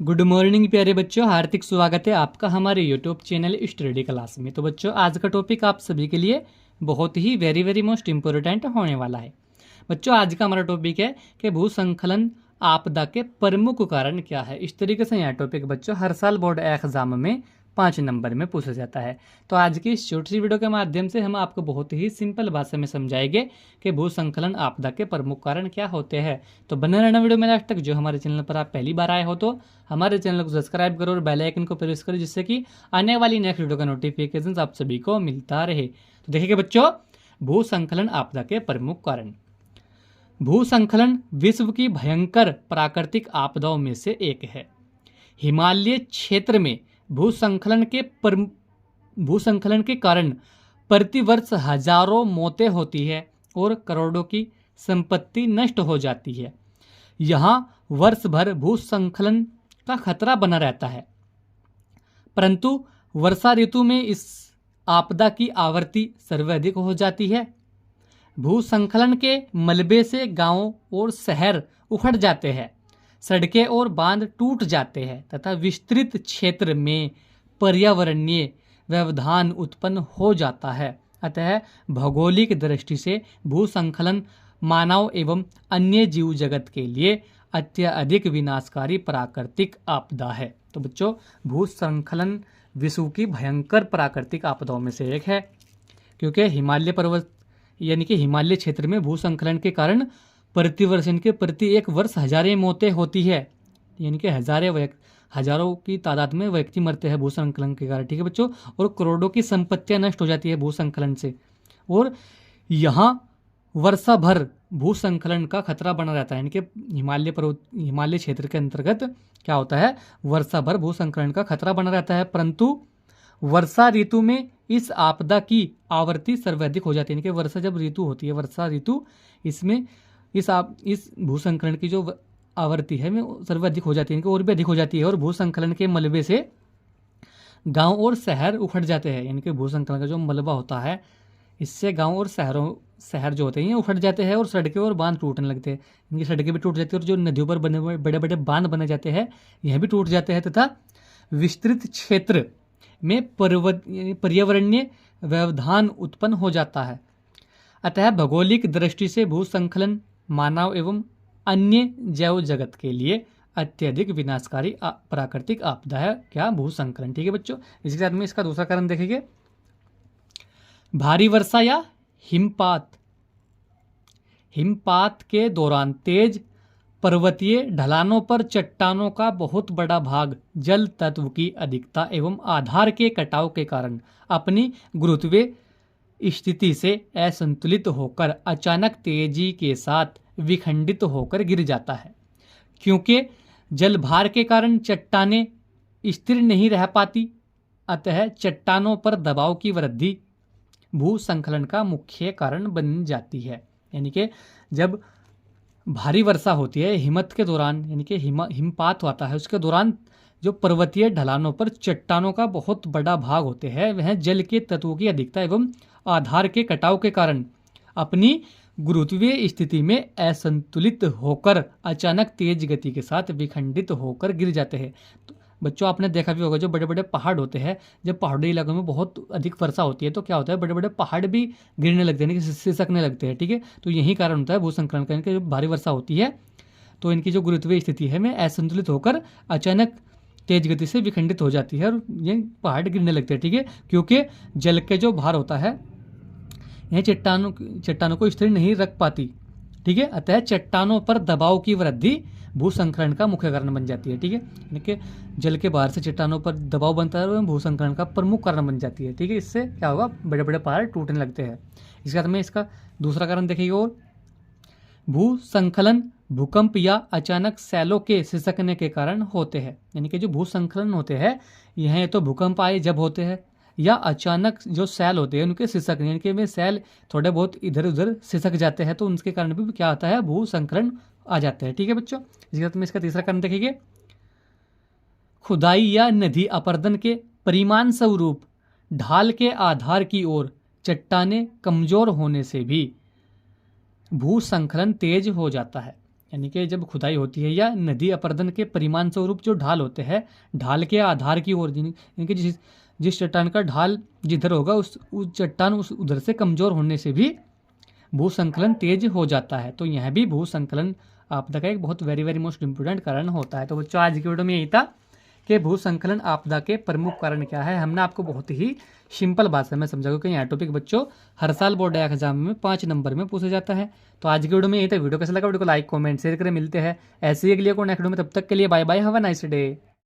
Good morning प्यारे बच्चों, हार्दिक स्वागत है आपका हमारे यूट्यूब चैनल स्टडी क्लास में। तो बच्चों, आज का टॉपिक आप सभी के लिए बहुत ही वेरी मोस्ट इम्पोर्टेंट होने वाला है। बच्चों, आज का हमारा टॉपिक है कि भूस्खलन आपदा के प्रमुख कारण क्या है। इस तरीके से यह टॉपिक बच्चों हर साल बोर्ड एग्जाम में 5 नंबर में पूछा जाता है। तो आज की इस छोटी सी वीडियो के माध्यम से हम आपको बहुत ही सिंपल भाषा में समझाएंगे कि भूस्खलन आपदा के प्रमुख कारण क्या होते हैं। तो बने रहना वीडियो में लास्ट तक। जो हमारे चैनल पर आप पहली बार आए हो तो हमारे चैनल को सब्सक्राइब करो और बेल आइकन को प्रेस करो, जिससे कि आने वाली नेक्स्ट वीडियो का नोटिफिकेशन आप सभी को मिलता रहे। तो देखिए बच्चों, भूस्खलन आपदा के प्रमुख कारण। भूस्खलन विश्व की भयंकर प्राकृतिक आपदाओं में से एक है। हिमालय क्षेत्र में भूस्खलन के कारण प्रतिवर्ष हजारों मौतें होती है और करोड़ों की संपत्ति नष्ट हो जाती है। यहाँ वर्ष भर भूस्खलन का खतरा बना रहता है, परंतु वर्षा ऋतु में इस आपदा की आवृत्ति सर्वाधिक हो जाती है। भूस्खलन के मलबे से गांव और शहर उखड़ जाते हैं, सड़कें और बांध टूट जाते हैं तथा विस्तृत क्षेत्र में पर्यावरणीय व्यवधान उत्पन्न हो जाता है। अतः भौगोलिक दृष्टि से भूस्खलन मानव एवं अन्य जीव जगत के लिए अत्यधिक विनाशकारी प्राकृतिक आपदा है। तो बच्चों, भूस्खलन विश्व की भयंकर प्राकृतिक आपदाओं में से एक है, क्योंकि हिमालय पर्वत यानी कि हिमालय क्षेत्र में भूस्खलन के कारण प्रतिवर्ष इनके प्रति एक वर्ष हजारों मौतें होती है, यानी कि हजारों की तादाद में व्यक्ति मरते हैं भूस्खलन के कारण। ठीक है बच्चों, और करोड़ों की संपत्तियां नष्ट हो जाती है भूस्खलन से। और यहाँ वर्षा भर भूस्खलन का खतरा बना रहता है, यानी कि हिमालय क्षेत्र के अंतर्गत क्या होता है, वर्षा भर भूस्खलन का खतरा बना रहता है, परंतु वर्षा ऋतु में इस आपदा की आवृत्ति सर्वाधिक हो जाती है। यानी कि वर्षा जब ऋतु होती है, वर्षा ऋतु, इसमें इस भूस्खलन की जो आवृत्ति है में सर्वाधिक हो जाती है, और भी अधिक हो जाती है। और भूस्खलन के मलबे से गांव और शहर उखड़ जाते हैं, यानी कि भूस्खलन का जो मलबा होता है, इससे गांव और शहर जो होते हैं उखड़ जाते हैं और सड़कें और बांध टूटने लगते हैं। इनकी सड़कें भी टूट जाती है और जो नदियों पर बड़े बड़े बांध बने जाते हैं यह भी टूट जाते हैं तथा विस्तृत क्षेत्र में पर्यावरणीय व्यवधान उत्पन्न हो जाता है। अतः भौगोलिक दृष्टि से भूस्खलन मानव एवं अन्य जैव जगत के लिए अत्यधिक विनाशकारी प्राकृतिक आपदा है। क्या? भूस्खलन। ठीक है बच्चों, इसके साथ में इसका दूसरा कारण देखेंगे, भारी वर्षा या हिमपात। हिमपात के दौरान तेज पर्वतीय ढलानों पर चट्टानों का बहुत बड़ा भाग जल तत्व की अधिकता एवं आधार के कटाव के कारण अपनी गुरुत्वीय स्थिति से असंतुलित होकर अचानक तेजी के साथ विखंडित होकर गिर जाता है। क्योंकि जलभार के कारण चट्टानें स्थिर नहीं रह पाती, अतः चट्टानों पर दबाव की वृद्धि भूस्खलन का मुख्य कारण बन जाती है। यानी कि जब भारी वर्षा होती है हिमत के दौरान, यानी कि हिमपात होता है, उसके दौरान जो पर्वतीय ढलानों पर चट्टानों का बहुत बड़ा भाग होते हैं वह जल के तत्वों की अधिकता एवं आधार के कटाव के कारण अपनी गुरुत्वीय स्थिति में असंतुलित होकर अचानक तेज गति के साथ विखंडित होकर गिर जाते हैं। तो बच्चों, आपने देखा भी होगा, जो बड़े बड़े पहाड़ होते हैं, जब पहाड़ी इलाकों में बहुत अधिक वर्षा होती है तो क्या होता है, बड़े बड़े पहाड़ भी गिरने लगते हैं, सिसकने लगते हैं। ठीक है, तो यही कारण होता है भूस्खलन का। इनकी जब भारी वर्षा होती है तो इनकी जो गुरुत्वीय स्थिति है में असंतुलित होकर अचानक तेज गति से विखंडित हो जाती है और ये पहाड़ गिरने लगते हैं। ठीक है, क्योंकि जल के जो भार होता है यह चट्टानों को स्थिर नहीं रख पाती। ठीक है, अतः चट्टानों पर दबाव की वृद्धि भूस्खलन का मुख्य कारण बन जाती है। ठीक है, यानी कि जल के बाहर से चट्टानों पर दबाव बनता है और भूस्खलन का प्रमुख कारण बन जाती है। ठीक है, इससे क्या होगा, बड़े बड़े पहाड़ टूटने लगते हैं। इसके साथ में इसका दूसरा कारण देखिए, और भूस्खलन भूकंप या अचानक सैलों के सिसकने के कारण होते हैं। यानी कि जो भूस्खलन होते हैं यह तो भूकंप आए जब होते हैं, या अचानक जो सैल होते हैं उनके सिसकने, यानी कि वे सैल थोड़े बहुत इधर उधर सिसक जाते हैं, तो उनके कारण भी क्या आता है, भूस्खलन आ जाते हैं। ठीक है बच्चों, इसके साथ में इसका तीसरा कारण देखेंगे, खुदाई या नदी अपरदन के परिमाण स्वरूप ढाल के आधार की ओर चट्टानें कमजोर होने से भी भूस्खलन तेज हो जाता है। यानी कि जब खुदाई होती है, या नदी अपर्दन के परिमाण स्वरूप जो ढाल होते हैं, ढाल के आधार की ओर, यानी कि जिस चट्टान का ढाल जिधर होगा उस चट्टान उस उधर से कमजोर होने से भी भूसंकलन तेज हो जाता है। तो यह भी भूसंकलन आपदा का एक बहुत वेरी वेरी मोस्ट इंपोर्टेंट कारण होता है। तो बच्चों आज की वीडियो में यही था कि भूसंकलन आपदा के प्रमुख कारण क्या है। हमने आपको बहुत ही सिंपल भाषा में समझा, क्योंकि यह टॉपिक बच्चों हर साल बोर्ड एग्जाम में 5 नंबर में पूछा जाता है। तो आज की वीडियो में यही था। वीडियो कैसा लगा, वीडियो को लाइक कमेंट शेयर करें। मिलते हैं ऐसे ही अगली को नेक्स्ट वीडियो में, तब तक के लिए bye bye, have a nice day.